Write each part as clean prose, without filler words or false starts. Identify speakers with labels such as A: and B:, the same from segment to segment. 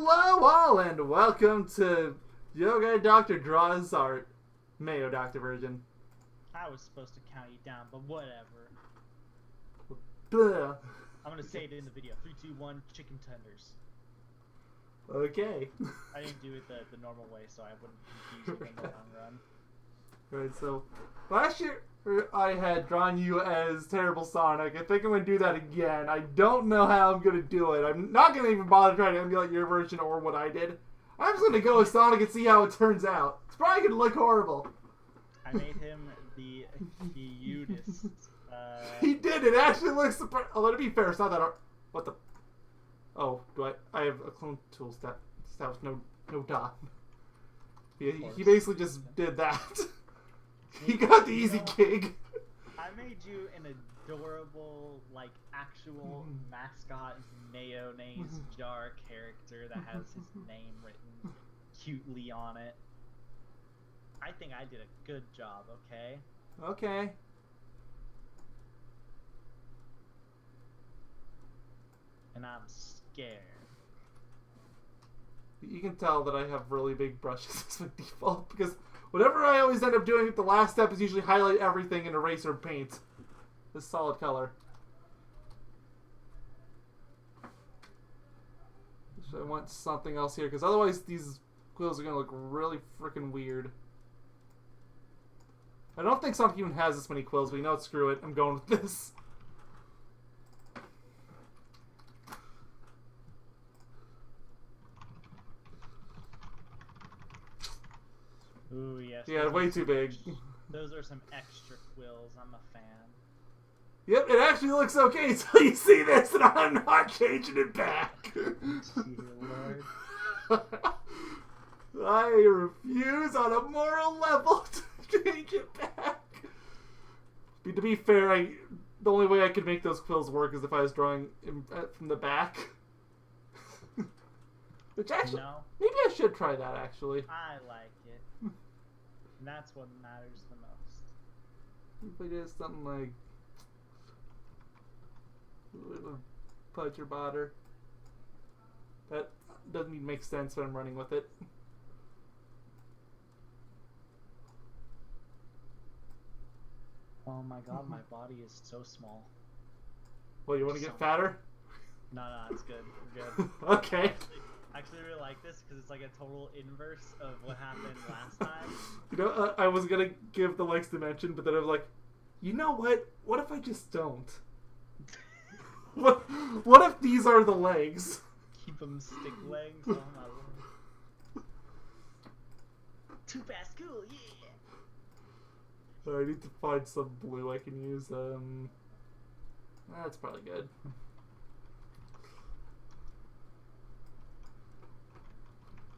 A: Hello all and welcome to Yogaidr Doctor Draws Art, Mayo Doctor version.
B: I was supposed to count you down, but whatever.
A: Blah.
B: I'm gonna say it in the video. 3, 2, 1, chicken tenders.
A: Okay.
B: I didn't do it the normal way, so I wouldn't confuse you in the long run.
A: Right, so last year I had drawn you as Terrible Sonic. I think I'm going to do that again. I don't know how I'm going to do it. I'm not going to even bother trying to emulate your version or what I did. I'm just going to go with Sonic and see how it turns out. It's probably going to look horrible.
B: I made him the cutest.
A: He did. It actually looks surprising. Oh, let it be fair. It's not that hard. What the? Oh, do I have a clone tool step with no dot. He basically just did that. He got the easy gig.
B: I made you an adorable, like, actual mascot Mayonnaise jar character that has his name written cutely on it. I think I did a good job, okay?
A: Okay.
B: And I'm scared.
A: You can tell that I have really big brushes as my default because whatever I always end up doing at the last step is usually highlight everything in eraser paint. This solid color. So I want something else here because otherwise these quills are going to look really freaking weird. I don't think Sonic even has this many quills, but you know what, screw it. I'm going with this.
B: Ooh, yes.
A: Yeah, way too big.
B: Those are some extra quills. I'm a fan.
A: Yep, it actually looks okay until you see this, and I'm not changing it back.
B: Dear Lord.
A: I refuse on a moral level to change it back. To be fair, the only way I could make those quills work is if I was drawing from the back. Which actually, maybe I should try that actually.
B: I like it. And that's what matters the most.
A: If I did something like Pudger Botter. That doesn't even make sense when I'm running with it.
B: Oh my god, my body is so small.
A: Well, you want to get fatter?
B: No, it's good. We're good.
A: Okay.
B: I actually really like this because it's like a total inverse of what happened last time.
A: You know, I was going to give the legs dimension, but then I was like, you know what? What if I just don't? What if these are the legs?
B: Keep them stick legs. Oh my lord. Too fast, cool, yeah.
A: I need to find some blue I can use. That's probably good.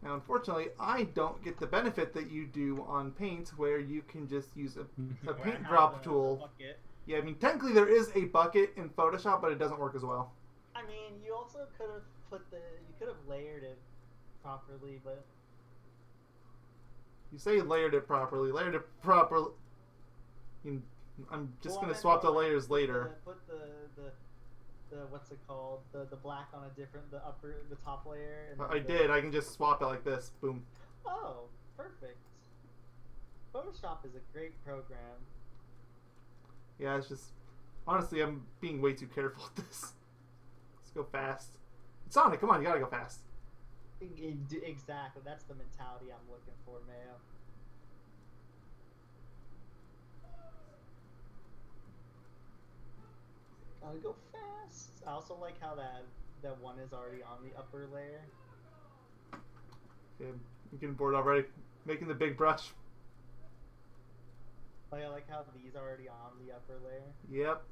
A: Now, unfortunately, I don't get the benefit that you do on Paint, where you can just use a paint drop tool.
B: Bucket.
A: Yeah, I mean, technically there is a bucket in Photoshop, but it doesn't work as well.
B: I mean, you also could have you could have layered it properly, but...
A: You say layered it properly. I'm just going to swap the layers later.
B: Put the what's it called? The black on the top layer. And
A: I did. I can just swap it like this. Boom.
B: Oh, perfect. Photoshop is a great program.
A: Yeah, it's just... Honestly, I'm being way too careful with this. Let's go fast. Sonic, come on, you gotta go fast.
B: Exactly. That's the mentality I'm looking for, Mayo. Gotta go fast. I also like how that one is already on the upper layer.
A: Okay, I'm getting bored already. Making the big brush.
B: Oh, yeah, I like how these are already on the upper layer.
A: Yep.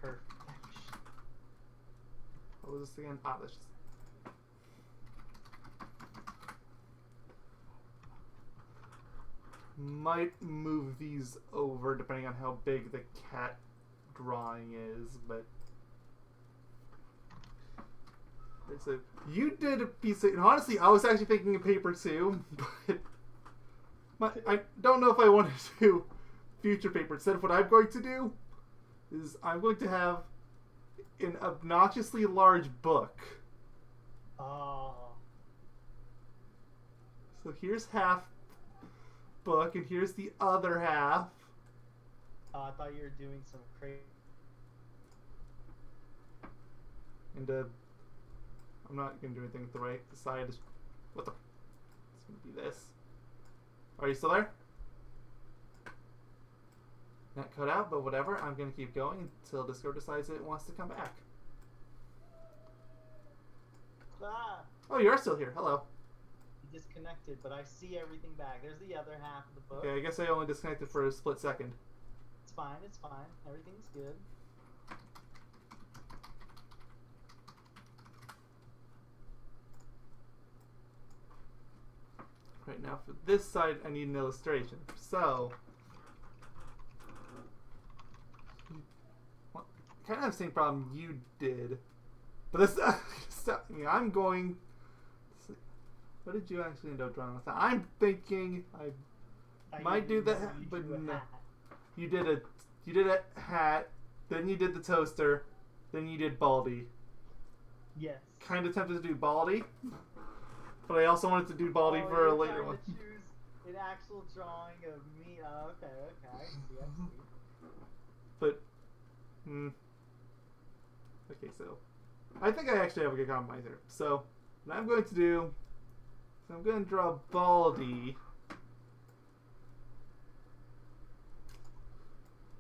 B: Perfection.
A: What was this again? Ah, this just... Might move these over depending on how big the cat drawing is, but... So you did a piece of... And honestly, I was actually thinking of paper too, but I don't know if I want to do future paper. Instead of what I'm going to do, is I'm going to have an obnoxiously large book.
B: Oh.
A: So here's half book, and here's the other half.
B: I thought you were doing some crazy.
A: And I'm not gonna do anything with the right side. What the? It's gonna be this. Are you still there? Not cut out, but whatever. I'm gonna keep going until Discord decides it wants to come back.
B: Ah!
A: Oh, you're still here. Hello.
B: You disconnected, but I see everything back. There's the other half of the book.
A: Okay, I guess I only disconnected for a split second.
B: It's fine. It's fine. Everything's good.
A: Right now, for this side, I need an illustration. So, well, kind of the same problem you did, but this. I'm going. What did you actually end up drawing with that? I'm thinking I might do that, but no. You did a hat, then you did the toaster, then you did Baldy.
B: Yes.
A: Kind of tempted to do Baldy, but I also wanted to do Baldy for a later one.
B: To choose an actual drawing of me. Okay. I see.
A: But, okay, so I think I actually have a good compromise here. So what I'm going to do, I'm going to draw Baldy.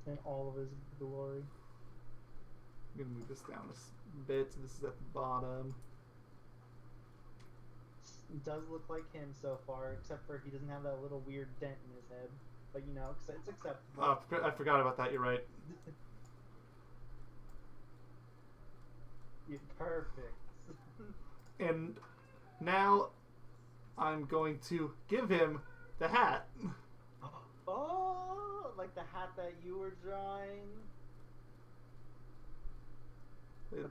B: In all of his glory.
A: I'm going to move this down a bit, so this is at the bottom.
B: It does look like him so far, except for he doesn't have that little weird dent in his head. But you know, it's acceptable.
A: Oh, I forgot about that, you're right.
B: You're perfect.
A: And now I'm going to give him the hat.
B: Oh, like the hat that you were drawing.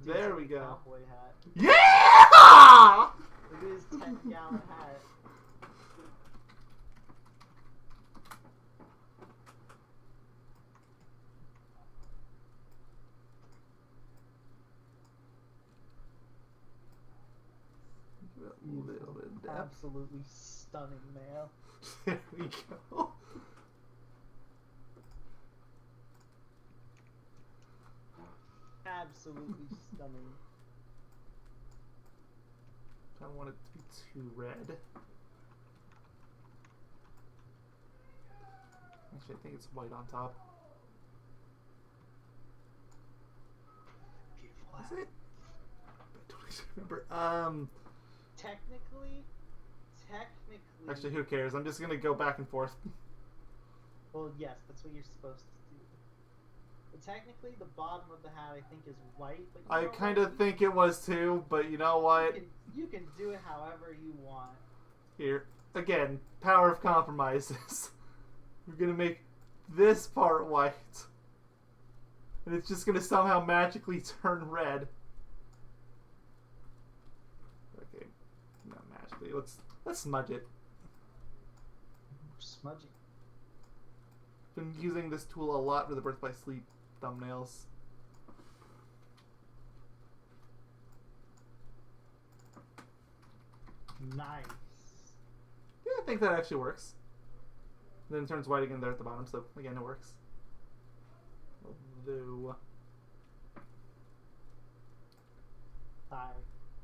A: There we go.
B: Cowboy hat.
A: Yeah!
B: Look at his 10-gallon hat.
A: A little bit of depth.
B: Absolutely stunning, Mayo.
A: There we go.
B: Absolutely stunning.
A: I don't want it to be too red. Actually, I think it's white on top.
B: Beautiful.
A: Is it? I don't actually remember.
B: Technically.
A: Actually, who cares? I'm just gonna go back and forth.
B: Well, yes, that's what you're supposed to do. But technically, the bottom of the hat, I think, is white. But
A: I kind of think it was too, but you know what?
B: You can do it however you want.
A: Here, again, power of compromises. We're gonna make this part white. And it's just gonna somehow magically turn red. Okay, not magically. Let's smudge it.
B: Smudging.
A: Been using this tool a lot for the Birth by Sleep thumbnails.
B: Nice.
A: Yeah, I think that actually works. Then it turns white again there at the bottom, so again it works. Although,
B: Hi.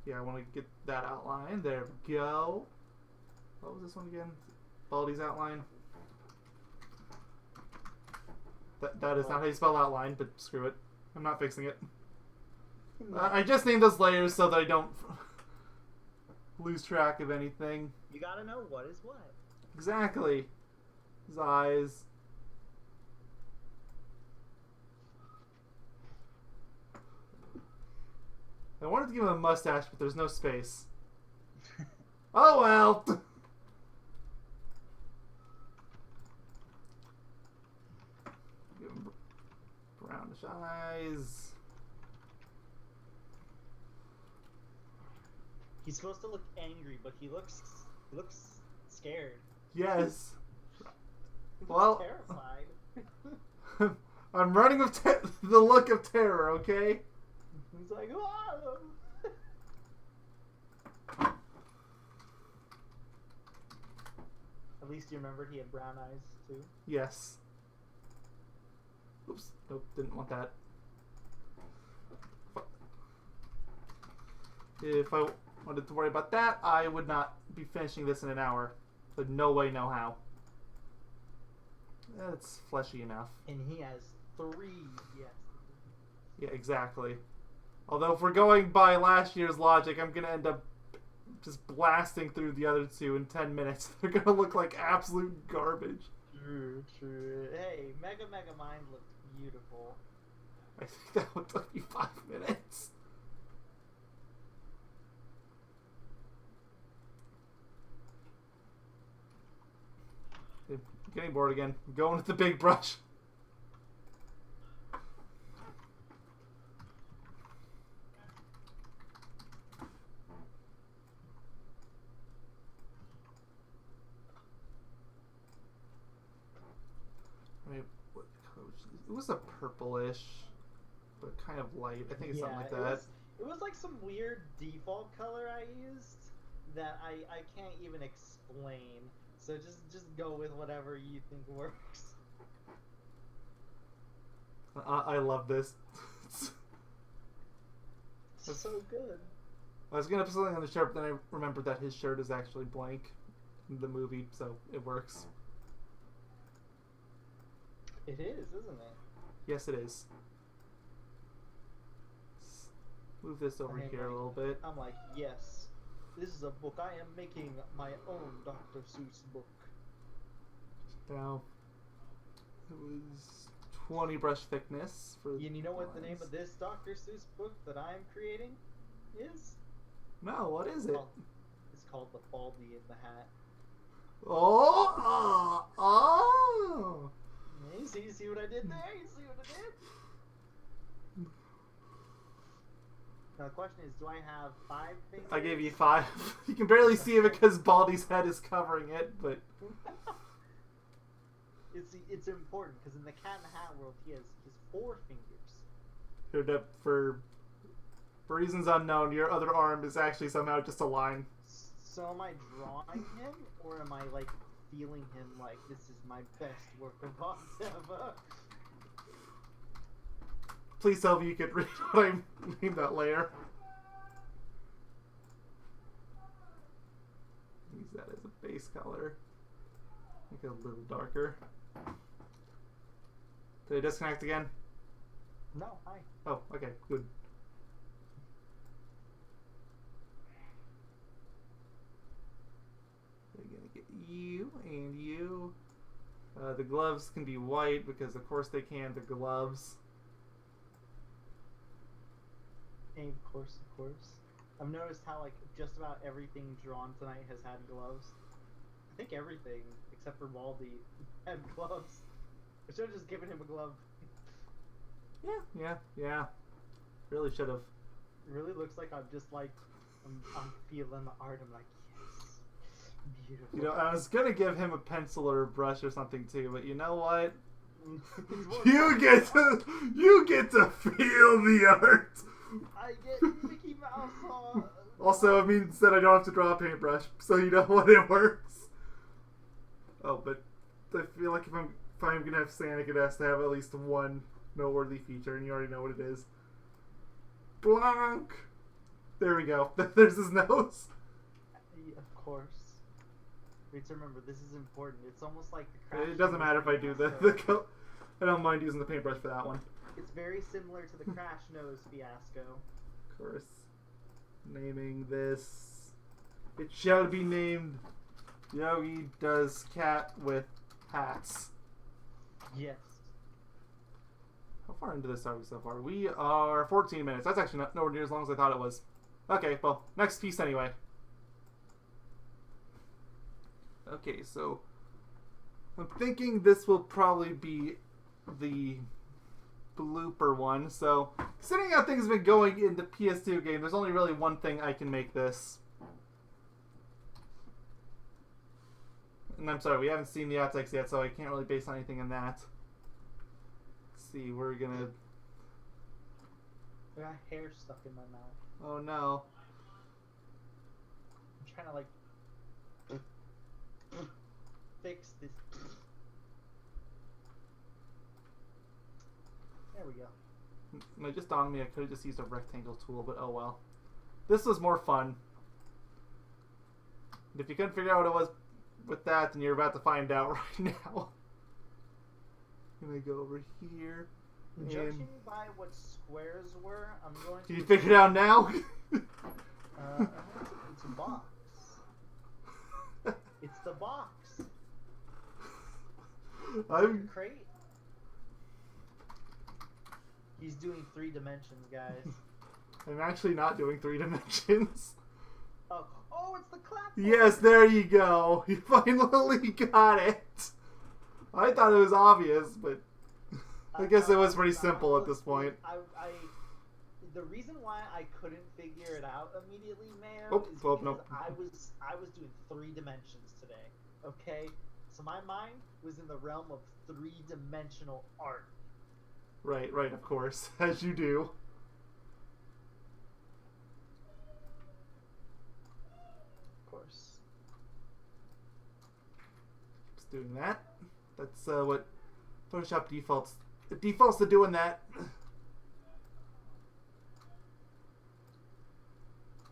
A: yeah, I want to get that outline. There we go. What was this one again? Baldy's outline. That is not how you spell outline, but screw it. I'm not fixing it. I just named those layers so that I don't lose track of anything.
B: You gotta know what is what.
A: Exactly. His eyes. I wanted to give him a mustache, but there's no space. Oh well! Give him brownish eyes.
B: He's supposed to look angry, but he looks scared.
A: Yes.
B: He looks
A: Well,
B: terrified.
A: I'm running with the look of terror, okay?
B: He's like, oh! At least you remembered he had brown eyes, too.
A: Yes. Oops. Nope, didn't want that. If I wanted to worry about that, I would not be finishing this in an hour. But no way, no how. It's fleshy enough.
B: And he has 3 yes.
A: Yeah, exactly. Although if we're going by last year's logic, I'm going to end up just blasting through the other 2 in 10 minutes. They're going to look like absolute garbage.
B: True, true. Hey, Mega Mind looked beautiful.
A: I think that would take me 5 minutes. I'm getting bored again. I'm going with the big brush. Wait, what color was it? It was a purplish, but kind of light. I think it's something like that.
B: It was like some weird default color I used that I can't even explain. So just go with whatever you think works.
A: I love this.
B: So good.
A: I was gonna put something on the shirt, but then I remembered that his shirt is actually blank in the movie, so it works.
B: It is, isn't it?
A: Yes, it is. Let's move this over here a little bit.
B: I'm like, yes, this is a book. I am making my own Dr. Seuss book.
A: Now, it was 20 brush thickness for.
B: And you know what the name of this Dr. Seuss book that I'm creating is?
A: No, what is it?
B: It's called The Baldy in the Hat.
A: Oh!
B: You see what I did there? You see what I did? Now the question is, do I have 5 fingers?
A: I gave you 5. You can barely see it because Baldy's head is covering it, but...
B: It's important, because in the Cat in the Hat world, he has 4 fingers.
A: For reasons unknown, your other arm is actually somehow just a line.
B: So am I drawing him, or am I, like, feeling him like this is my best work of art ever?
A: Please tell me you could read what I named that layer. Use that as a base color. Make it a little darker. Did it disconnect again?
B: No, hi.
A: Oh, okay, good. We're gonna get you and you. The gloves can be white because of course they can, the gloves.
B: And of course. I've noticed how, like, just about everything drawn tonight has had gloves. I think everything, except for Baldy, had gloves. I should have just given him a glove.
A: Yeah. Really should have.
B: It really looks like I'm just, like, I'm feeling the art. I'm like, yes, beautiful.
A: You know, I was gonna give him a pencil or a brush or something too, but you know what? You get to feel the art.
B: I get Mickey Mouse.
A: Also, it means that I don't have to draw a paintbrush, so you know what, it works. Oh, but I feel like if I'm gonna have Sonic, it has to have at least one noteworthy feature, and you already know what it is. Blanc. There we go. There's his nose.
B: Of course. Wait, so remember, this is important. It's almost like the crash.
A: It doesn't matter if I do the I don't mind using the paintbrush for that one.
B: It's very similar to the Crash Nose fiasco.
A: Of course. Naming this. It shall be named Yogi Does Cat with Hats.
B: Yes.
A: How far into this are we so far? We are 14 minutes. That's actually nowhere near as long as I thought it was. Okay, well, next piece anyway. Okay, so I'm thinking this will probably be the blooper one. So, considering how things have been going in the PS2 game, there's only really one thing I can make this. And I'm sorry, we haven't seen the outtakes yet, so I can't really base anything on that. Let's see. We're gonna.
B: I got hair stuck in my mouth.
A: Oh no.
B: I'm trying to like fix this. There we go.
A: No, just on me. I could have just used a rectangle tool, but oh well. This was more fun. And if you couldn't figure out what it was with that, then you're about to find out right now. I'm gonna go over here.
B: Judging by what squares were, I'm going to.
A: Can you figure it out now?
B: It's a box. It's the box.
A: I'm.
B: Crate. He's doing 3 dimensions, guys.
A: I'm actually not doing 3 dimensions.
B: Oh, it's the clapboard.
A: Yes, there you go. You finally got it. I thought it was obvious, but I guess it was pretty simple at this point.
B: The reason why I couldn't figure it out immediately, Mayo, is because I was doing 3 dimensions today. Okay, so my mind was in the realm of 3-dimensional art.
A: Right, of course, as you do.
B: Of course.
A: Just doing that. That's what Photoshop defaults. It defaults to doing that.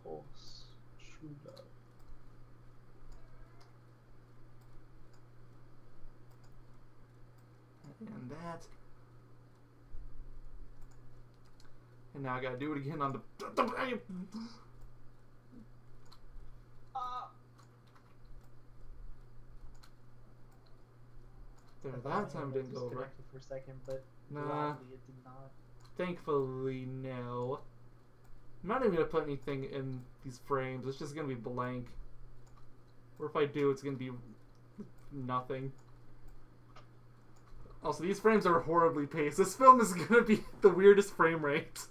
B: Horse, true love.
A: And that. And now I gotta do it again on the. There, that time it didn't go over.
B: For a second, but
A: nah,
B: gladly it did not.
A: Thankfully, no. I'm not even gonna put anything in these frames. It's just gonna be blank. Or if I do, it's gonna be nothing. Also, these frames are horribly paced. This film is gonna be the weirdest frame rate.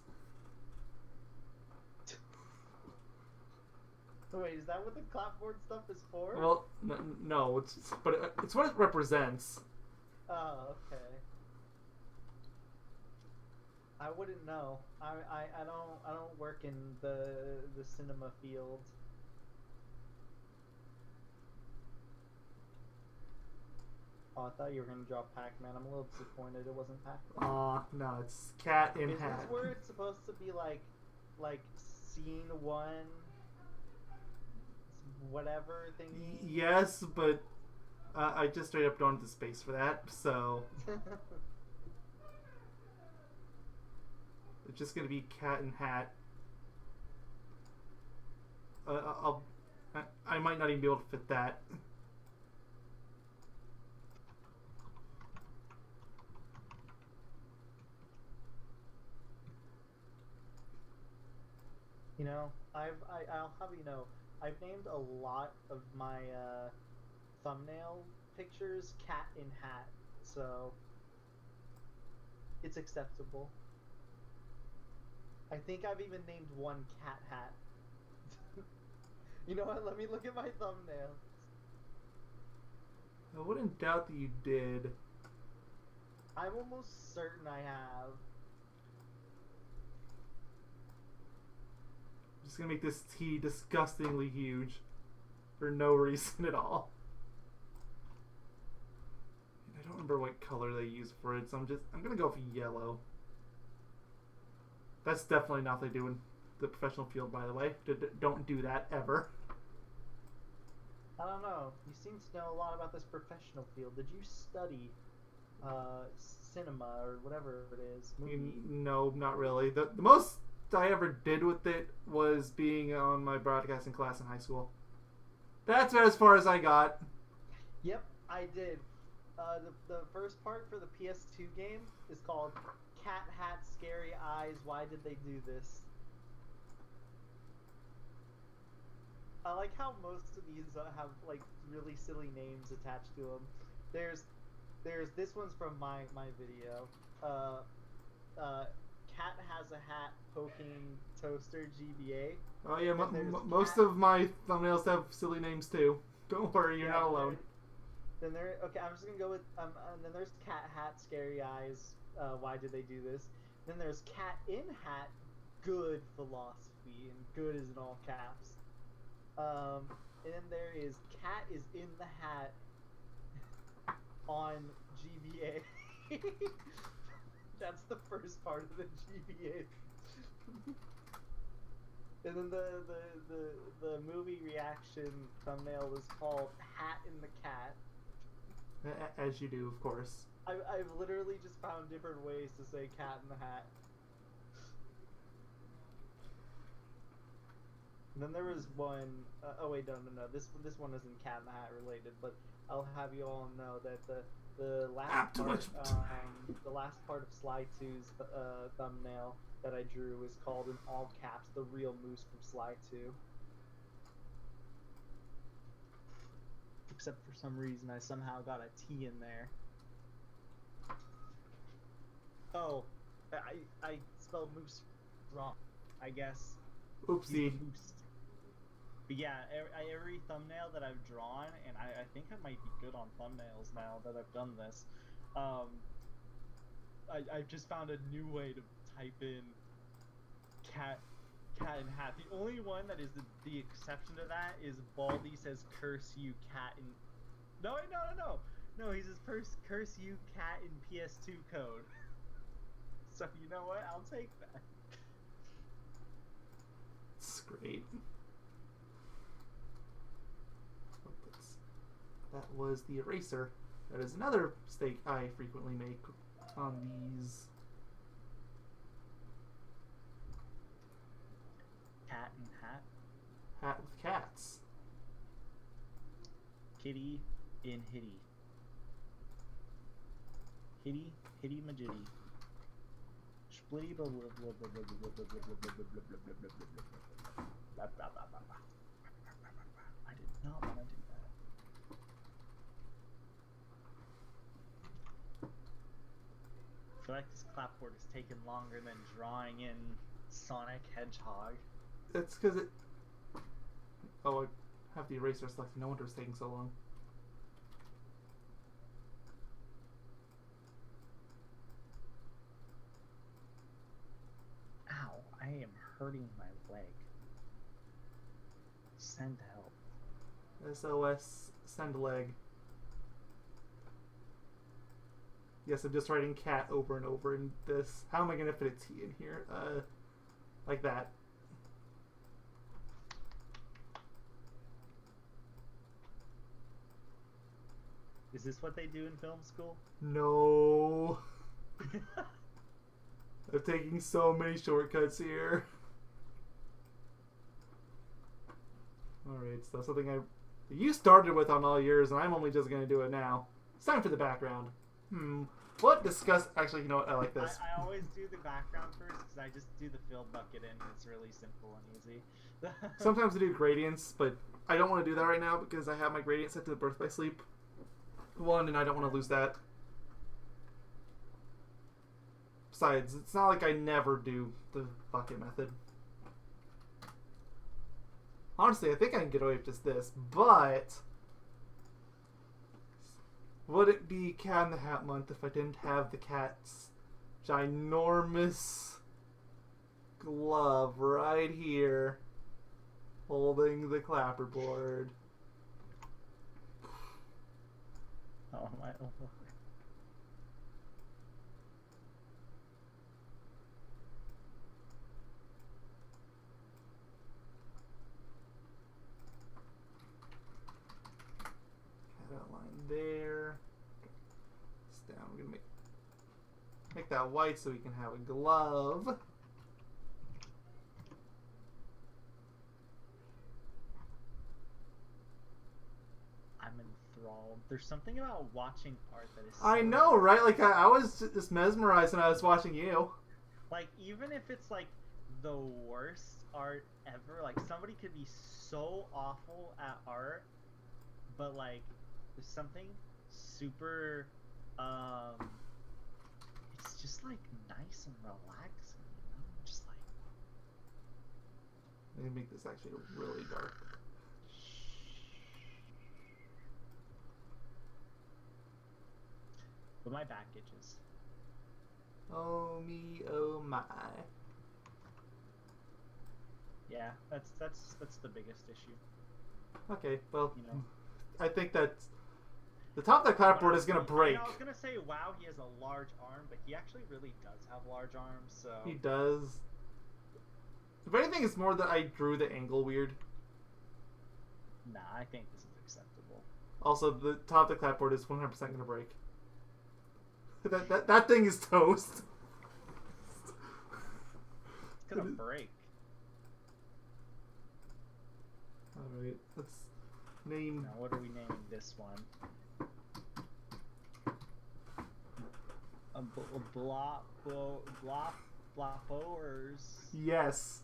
B: Wait, is that what the clapboard stuff is for?
A: Well, no, but it's what it represents.
B: Oh, okay. I wouldn't know. I don't work in the cinema field. Oh, I thought you were gonna draw Pac-Man. I'm a little disappointed it wasn't Pac-Man.
A: No, it's cat in
B: Is
A: hat.
B: this where it's supposed to be like scene 1, whatever thingy?
A: Yes, but I just straight up don't have the space for that, so it's just gonna be cat and hat. I might not even be able to fit that.
B: You know, I'll have you know, I've named a lot of my thumbnail pictures cat in hat, so it's acceptable. I think I've even named one cat hat. You know what? Let me look at my thumbnails.
A: I wouldn't doubt that you did.
B: I'm almost certain I have.
A: I'm just gonna make this T disgustingly huge for no reason at all. And I don't remember what color they use for it, so I'm gonna go for yellow. That's definitely not what they do in the professional field, by the way. Don't do that ever.
B: I don't know. You seem to know a lot about this professional field. Did you study cinema or whatever it is? Movie?
A: No, not really. The most I ever did with it was being on my broadcasting class in high school. That's about as far as I got.
B: Yep, I did. The first part for the PS2 game is called Cat Hat Scary Eyes. Why did they do this? I like how most of these have like really silly names attached to them. There's this one's from my video. Cat has a hat poking toaster GBA.
A: Oh yeah, most of my thumbnails have silly names too. Don't worry, you're not alone.
B: Then okay, I'm just gonna go with and then there's Cat Hat Scary Eyes why did they do this? Then there's cat in hat, good philosophy, and good is in all caps. And then there is cat is in the hat on GBA. That's the first part of the GBA. And then the movie reaction thumbnail was called Hat in the Cat.
A: As you do, of course.
B: I've literally just found different ways to say cat in the hat. And then there was one. Oh wait, no. This one isn't cat in the hat related, but I'll have you all know that the last part, the last part of Sly 2's thumbnail that I drew was called in all caps "The Real Moose from Sly 2." Except for some reason, I somehow got a T in there. Oh, I spelled moose wrong, I guess.
A: Oopsie.
B: Moose. But yeah, every thumbnail that I've drawn, and I think I might be good on thumbnails now that I've done this. I've just found a new way to type in cat in hat. The only one that is the exception to that is Baldy says curse you cat in. No, he says curse you cat in PS2 code. So you know what? I'll take that.
A: It's great. That was the eraser. That is another mistake I frequently make on these.
B: Cat and hat.
A: Hat with cats.
B: Kitty in hitty. Hitty majitty. Splitty blah blah blah blah blah blah blah blah blah blah blah blah. I did not want to do that. I feel like this clapboard is taking longer than drawing in Sonic Hedgehog.
A: That's because it. Oh, I have the eraser selected. No wonder it's taking so long.
B: Ow, I am hurting my leg. Send help.
A: SOS, send leg. Yes, I'm just writing cat over and over in this. How am I going to fit a T in here? Like that.
B: Is this what they do in film school?
A: No. I'm taking so many shortcuts here. Alright, so something you started with on all yours, and I'm only just going to do it now. It's time for the background. What discuss... Actually, you know what? I like this.
B: I always do the background first, because I just do the fill bucket in, and it's really simple and easy.
A: Sometimes I do gradients, but I don't want to do that right now, because I have my gradient set to the Birth by Sleep one, and I don't want to lose that. Besides, it's not like I never do the bucket method. Honestly, I think I can get away with just this, but would it be Cat in the Hat month if I didn't have the cat's ginormous glove right here holding the clapperboard?
B: Oh my lord.
A: Outline there. This down. We're gonna make that white so we can have a glove.
B: I'm enthralled. There's something about watching art that is so
A: I know, right? Like I was just mesmerized when I was watching you.
B: Like, even if it's like the worst art ever, like somebody could be so awful at art, but like there's something super it's just like nice and relaxing, you know? Just like,
A: Let me make this actually really dark.
B: but my back itches.
A: Oh me, oh my.
B: Yeah, that's the biggest issue.
A: Okay, well,
B: You know,
A: I think that the top of the clapboard is gonna break.
B: I was gonna say, wow, he has a large arm, but he actually really does have large arms. So
A: He does. If anything, it's more that I drew the angle weird.
B: nah, I think this is acceptable.
A: Also, the top of the clapboard is 100% gonna break. That thing is toast.
B: It's gonna break.
A: Alright, let's name...
B: Now, what are we naming this one? Bloppers.
A: Yes.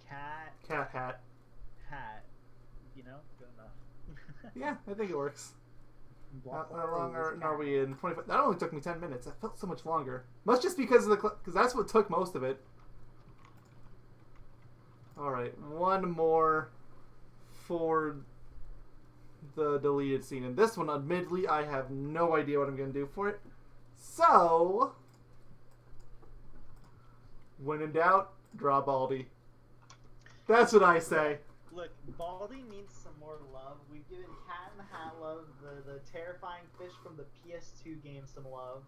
B: Cat
A: Hat.
B: hat. You know, good enough.
A: Yeah, I think it works. How long
B: Bloppers,
A: are we in? 25. That only took me 10 minutes. That felt so much longer. Must just because of the... Because that's what took most of it. Alright, one more for the deleted scene. And this one, admittedly, I have no idea what I'm going to do for it. So, when in doubt, draw Baldy. That's what I say.
B: Look, Baldy needs some more love. We've given Cat in the Hat love, the terrifying fish from the PS2 game some love.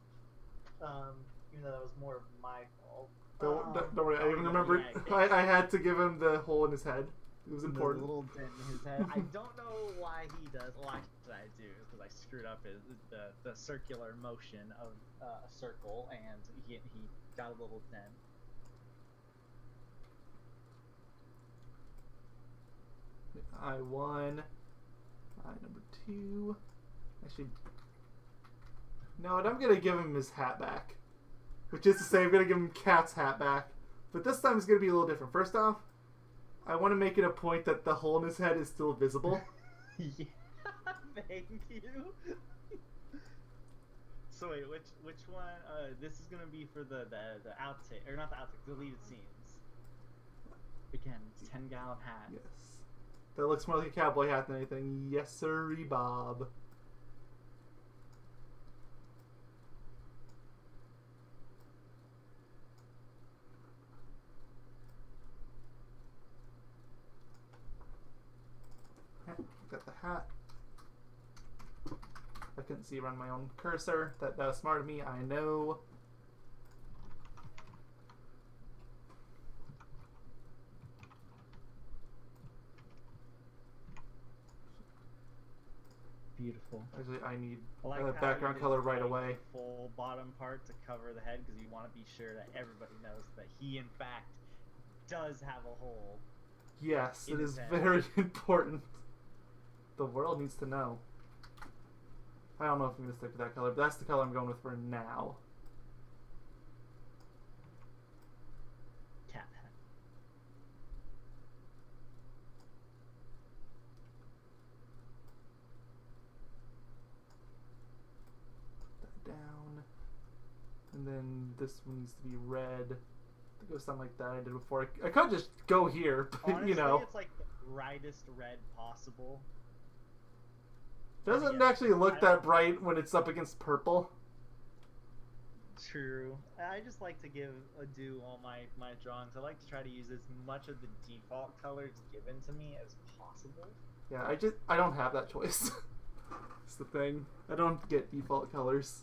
B: Even though that was more of my fault.
A: Don't worry, I even remember I had to give him the hole in his head. It was important.
B: The little dent in his head. I don't know why he does. Well, actually, I do, because I screwed up the circular motion of a circle, and he got a little dent.
A: I won. Number 2. Actually, no, I'm gonna give him his hat back. Which is to say, I'm gonna give him Cat's hat back. But this time it's gonna be a little different. First off, I want to make it a point that the hole in his head is still visible.
B: Yeah, thank you. So wait, which one? This is gonna be for the outtake, or not the outtake, deleted scenes. Again, 10-gallon hat.
A: Yes. That looks more like a cowboy hat than anything. Yes, sirree, Bob. Got the hat. I couldn't see around my own cursor. That was smart of me, I know.
B: Beautiful.
A: Actually, I need
B: Like
A: background color right away.
B: The full bottom part to cover the head, because you want to be sure that everybody knows that he, in fact, does have a hole.
A: Yes, it is
B: head.
A: very important. The world needs to know. I don't know if I'm going to stick with that color, but that's the color I'm going with for now.
B: Cat hat.
A: That down. And then this one needs to be red. To go something like that I did before. I could just go here, but
B: Honestly,
A: you know.
B: it's like the brightest red possible.
A: Doesn't actually look that bright when it's up against purple.
B: True. I just like to give a do all my drawings. I like to try to use as much of the default colors given to me as possible.
A: Yeah, I don't have that choice. That's the thing. I don't get default colors.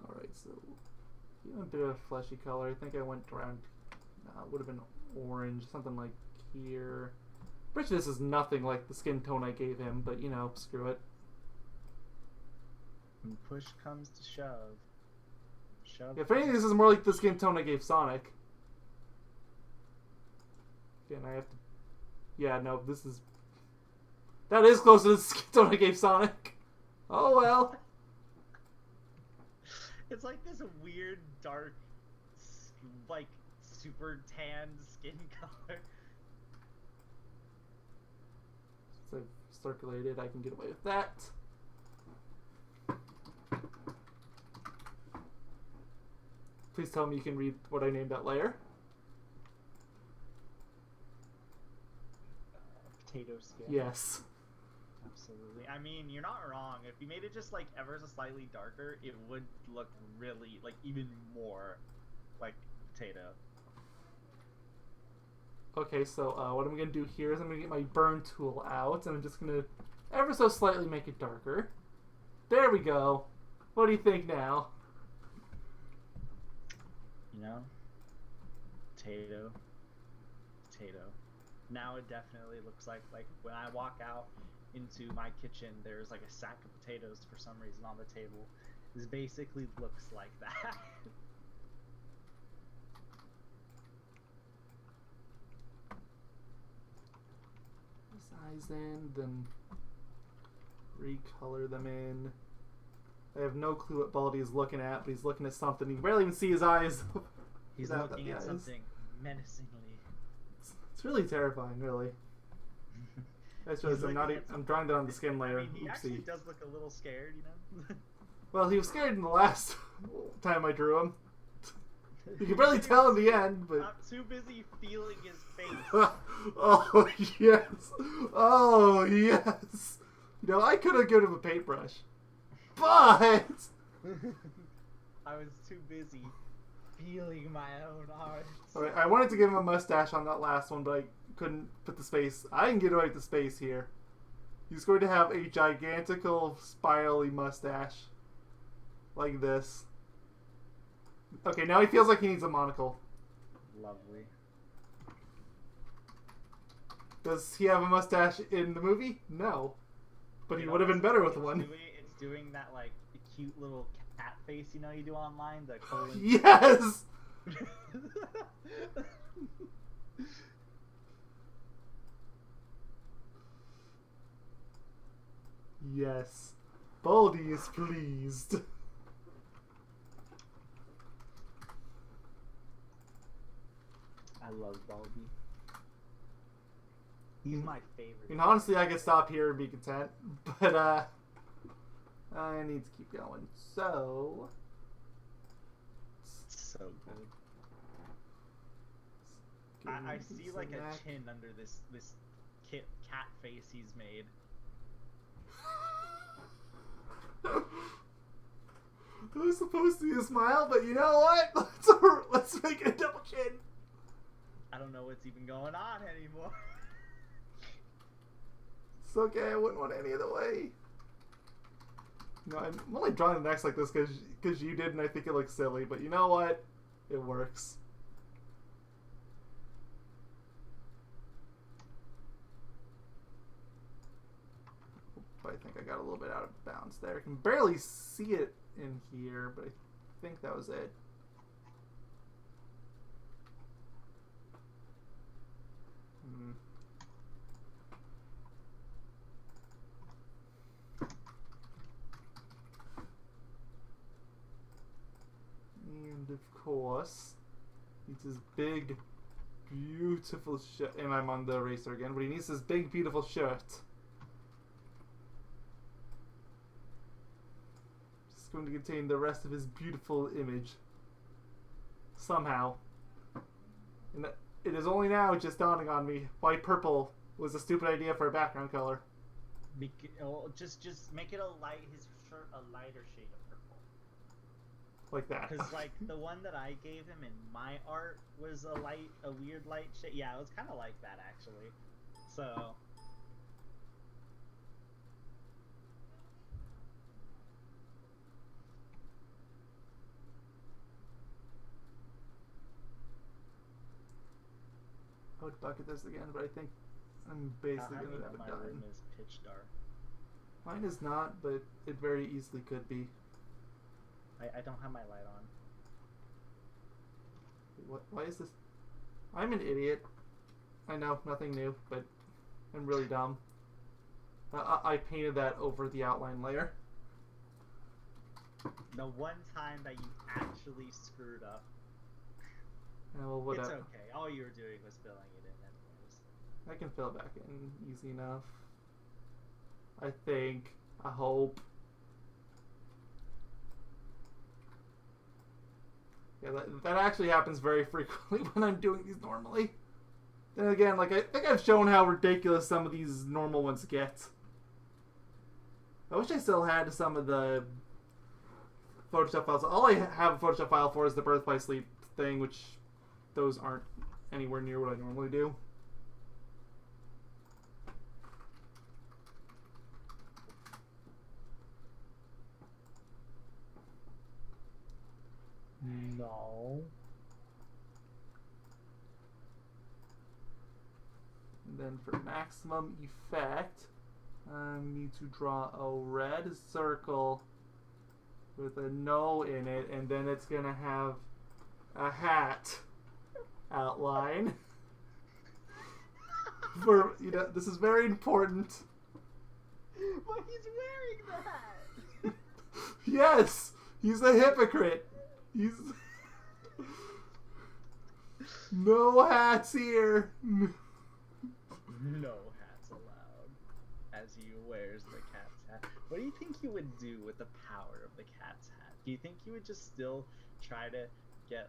A: Alright, so a bit of a fleshy color. I think I went around would have been orange, something like here. Pretty sure this is nothing like the skin tone I gave him, but you know, screw it.
B: When push comes to shove.
A: Yeah, if anything, this is more like the skin tone I gave Sonic. Again, I have to... Yeah, no, this is... That is close to the skin tone I gave Sonic. Oh well.
B: It's like this weird, dark, like, super tanned skin color.
A: So circulated, I can get away with that. Please tell me you can read what I named that layer.
B: skin.
A: Yes.
B: Absolutely. I mean, you're not wrong. If you made it just like ever so slightly darker, it would look really like even more like potato.
A: Okay, so what I'm going to do here is I'm going to get my burn tool out, and I'm just going to ever so slightly make it darker. There we go. What do you think now?
B: You know? Potato. Potato. Now it definitely looks like when I walk out into my kitchen, there's like a sack of potatoes for some reason on the table. This basically looks like that.
A: Eyes in, then recolor them in. I have no clue what Baldy is looking at, but he's looking at something. You can barely even see his eyes.
B: He's looking at something menacingly.
A: It's really terrifying, really. That's just I'm drawing that on the skin layer.
B: I mean, he actually does look a little scared, you know?
A: Well, he was scared in the last time I drew him. You can barely tell in the end, but...
B: I'm too busy feeling his face.
A: Oh, yes. Oh, yes. You know, I could have given him a paintbrush. But...
B: I was too busy feeling my own art.
A: Alright, I wanted to give him a mustache on that last one, but I couldn't put the space. I can get away with the space here. He's going to have a gigantical, spirally mustache. Like this. Okay, now he feels like he needs a monocle.
B: Lovely.
A: Does he have a mustache in the movie? No. But he would have been better with one.
B: It's doing that, like, cute little cat face, you know, you do online? The colon.
A: Yes! Yes. Baldy is pleased.
B: I love Baldy. He's my favorite.
A: I mean, honestly, I could stop here and be content, but I need to keep going. So
B: good. I see like a chin under this cat face he's made.
A: It was supposed to be a smile, but you know what? Let's make it a double chin.
B: I don't know what's even going on anymore.
A: It's okay, I wouldn't want any other way. No, I'm only drawing the next like this because you did, and I think it looks silly, but you know what? It works. I think I got a little bit out of bounds there. I can barely see it in here, but I think that was it. And of course, it's his big, beautiful shirt. And I'm on the eraser again, but he needs his big, beautiful shirt. Just going to contain the rest of his beautiful image. Somehow. And it is only now just dawning on me why purple was a stupid idea for a background color.
B: Just make it his shirt a lighter shade of purple.
A: Like that.
B: Because like the one that I gave him in my art was a weird light shade. Yeah, it was kind of like that actually. So.
A: I would bucket this again, but I think I'm basically going to have it
B: my
A: done.
B: room is pitch dark.
A: Mine is not, but it very easily could be.
B: I don't have my light on.
A: What? Why is this? I'm an idiot. I know, nothing new, but I'm really dumb. I painted that over the outline layer.
B: The one time that you actually screwed up.
A: Well, whatever.
B: It's okay. All you were doing was filling it in anyways.
A: I can fill it back in easy enough. I think. I hope. Yeah, that actually happens very frequently when I'm doing these normally. And again, like, I think I've shown how ridiculous some of these normal ones get. I wish I still had some of the Photoshop files. All I have a Photoshop file for is the birth by sleep thing, which those aren't anywhere near what I normally do.
B: No.
A: And then for maximum effect, I need to draw a red circle with a no in it, and then it's gonna have a hat outline. For this is very important.
B: But he's wearing that.
A: Yes, he's a hypocrite. He's no hats here.
B: No hats allowed. As he wears the cat's hat. What do you think he would do with the power of the cat's hat? Do you think he would just still try to get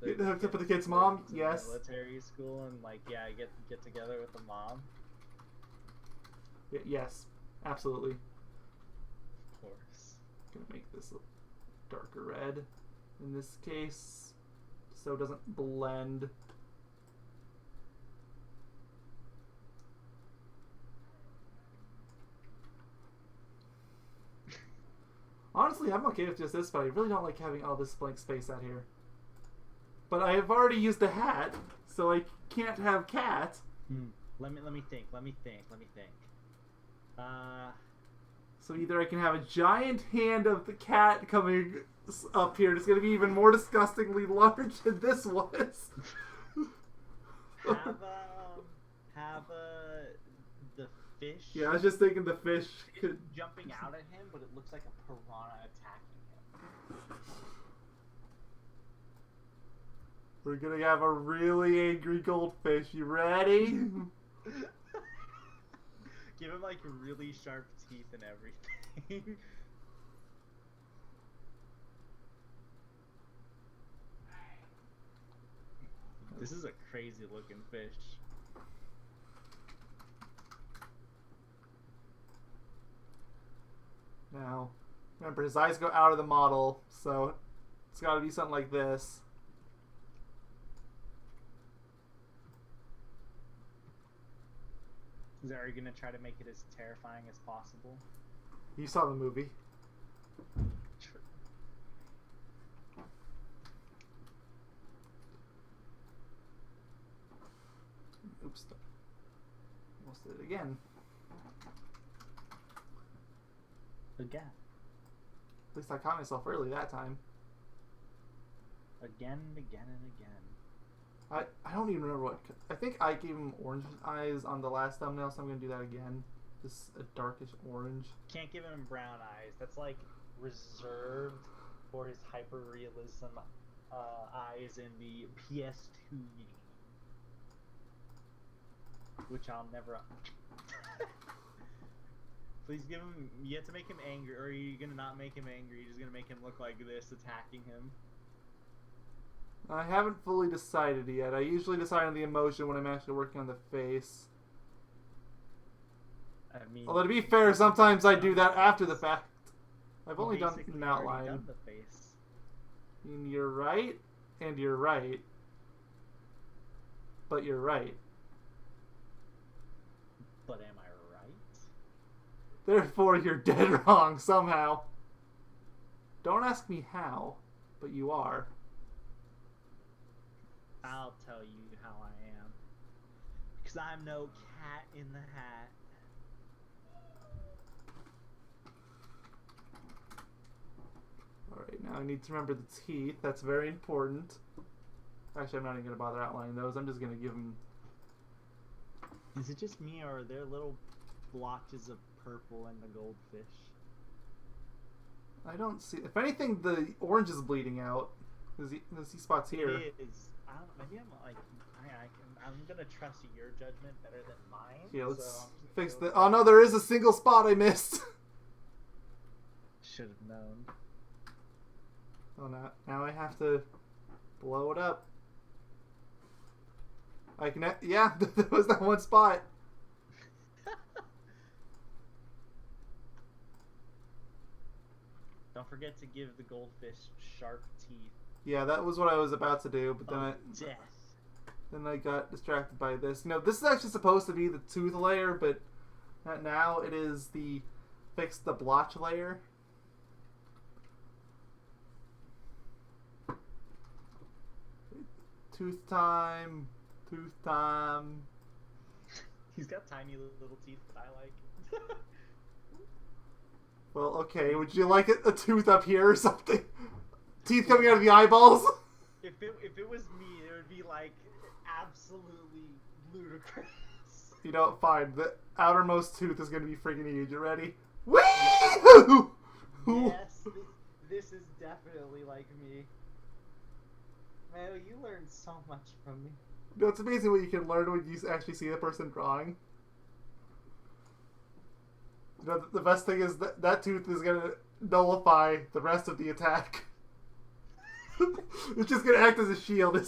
A: Get hooked up with the kid's mom?
B: to
A: Yes.
B: military school and get together with the mom?
A: Yes, absolutely.
B: Of course.
A: Gonna make this a darker red in this case, so it doesn't blend. Honestly, I'm okay with just this, but I really don't like having all this blank space out here. But I have already used a hat, so I can't have cat.
B: Let me think.
A: So either I can have a giant hand of the cat coming up here. It's going to be even more disgustingly large than this was.
B: have the fish.
A: Yeah, I was just thinking the fish could
B: jumping out at him, but it looks like a piranha attacking him.
A: We're gonna have a really angry goldfish. You ready?
B: Give him like really sharp teeth and everything. This is a crazy looking fish.
A: Now, remember his eyes go out of the model, so it's got to be something like this.
B: Are you gonna try to make it as terrifying as possible?
A: You saw the movie.
B: True.
A: Oops. Almost did it again.
B: Again.
A: At least I caught myself early that time.
B: Again and again and again.
A: I don't even remember what. I think I gave him orange eyes on the last thumbnail, so I'm going to do that again. Just a darkish orange.
B: Can't give him brown eyes. That's like reserved for his hyper-realism eyes in the PS2 game. Which I'll never... Please give him... You have to make him angry, or are you going to not make him angry? You're just going to make him look like this, attacking him.
A: I haven't fully decided yet. I usually decide on the emotion when I'm actually working on the face.
B: I mean,
A: although to be fair, sometimes I do that after the fact. I've only done
B: basically
A: an
B: already
A: outline.
B: done the face.
A: And you're right, and you're right. But you're right.
B: But am I right?
A: Therefore, you're dead wrong somehow. Don't ask me how, but you are.
B: I'll tell you how I am. Because I'm no cat in the hat.
A: Alright, now I need to remember the teeth. That's very important. Actually, I'm not even going to bother outlining those. I'm just going to give them...
B: Is it just me, or are there little blotches of purple in the goldfish?
A: I don't see... If anything, the orange is bleeding out. There's these spots here.
B: It is. I don't, maybe I'm like... I'm going to trust your judgment better than mine.
A: Yeah, let's
B: so
A: fix the... Oh no, there is a single spot I missed!
B: Should have known.
A: Oh, now I have to blow it up. I can. Yeah, there was that one spot.
B: Don't forget to give the goldfish sharp teeth.
A: Yeah, that was what I was about to do, but then
B: Death.
A: I got distracted by this. This is actually supposed to be the tooth layer, but not now. It is the fix the blotch layer. Tooth time. Tooth time.
B: He's got tiny little teeth that I like.
A: Well, okay. Would you like a tooth up here or something? Teeth coming out of the eyeballs?
B: If it was me, it would be like absolutely ludicrous.
A: You know, fine. The outermost tooth is going to be freaking huge. You ready? Whee!
B: Yes, this is definitely like me. Mayo, you learned so much from me.
A: No, it's amazing what you can learn when you actually see the person drawing. You know, the best thing is that tooth is going to nullify the rest of the attack. It's just going to act as a shield. In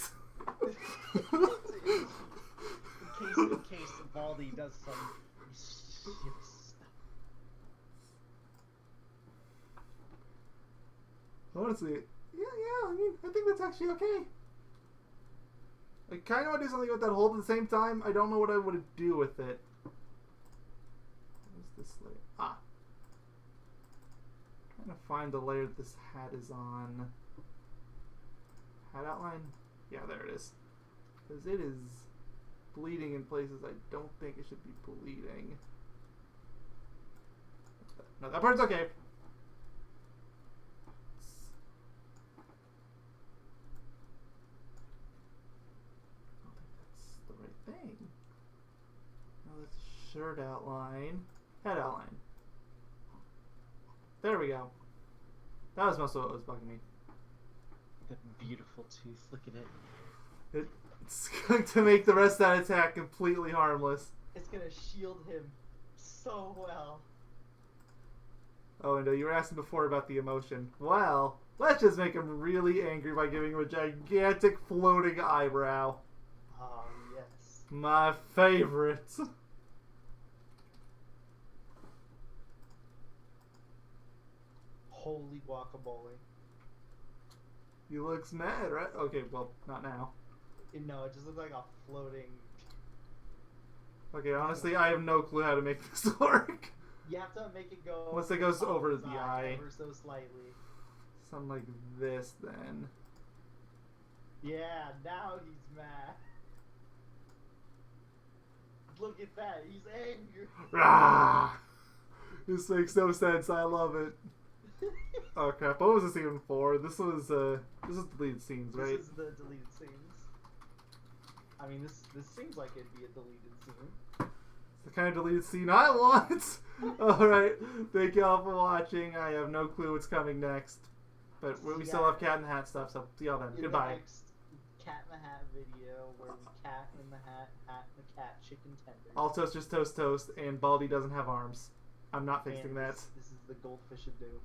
B: case Baldy does some shit stuff.
A: Honestly, I mean, I think that's actually okay. I kind of want to do something with that hold at the same time. I don't know what I would do with it. What's this layer? Trying to find the layer this hat is on. Hat outline? Yeah, there it is. Because it is bleeding in places I don't think it should be bleeding. No, that part's okay. Thing. Now that's shirt outline. Head outline. There we go. That was most of what was bugging me.
B: The beautiful tooth. Look at it.
A: It's going to make the rest of that attack completely harmless.
B: It's going to shield him so well.
A: Oh, and you were asking before about the emotion. Well, let's just make him really angry by giving him a gigantic floating eyebrow.
B: Oh, yes.
A: My favorite.
B: Holy guacamole.
A: He looks mad, right? Okay, well, not now.
B: No, it just looks like a floating...
A: Okay, honestly, I have no clue how to make this work.
B: You have to make it go...
A: Once it goes over the eye.
B: Ever so slightly.
A: Something like this, then.
B: Yeah, now he's mad. Look at that, he's angry.
A: Rah! This makes no sense. I love it. Oh crap! What was this even for? This is deleted scenes, right?
B: This is the deleted scenes. I mean, this seems like it'd be a deleted scene.
A: It's the kind of deleted scene I want. All right, thank you all for watching. I have no clue what's coming next, but we still have Cat in the Hat stuff. So see y'all then. Goodbye.
B: The next Cat in the Hat video where we cat in the hat, hat in the cat, chicken tenders.
A: All toasters toast toast, and Baldy doesn't have arms. I'm not fixing that.
B: This is the goldfish ado.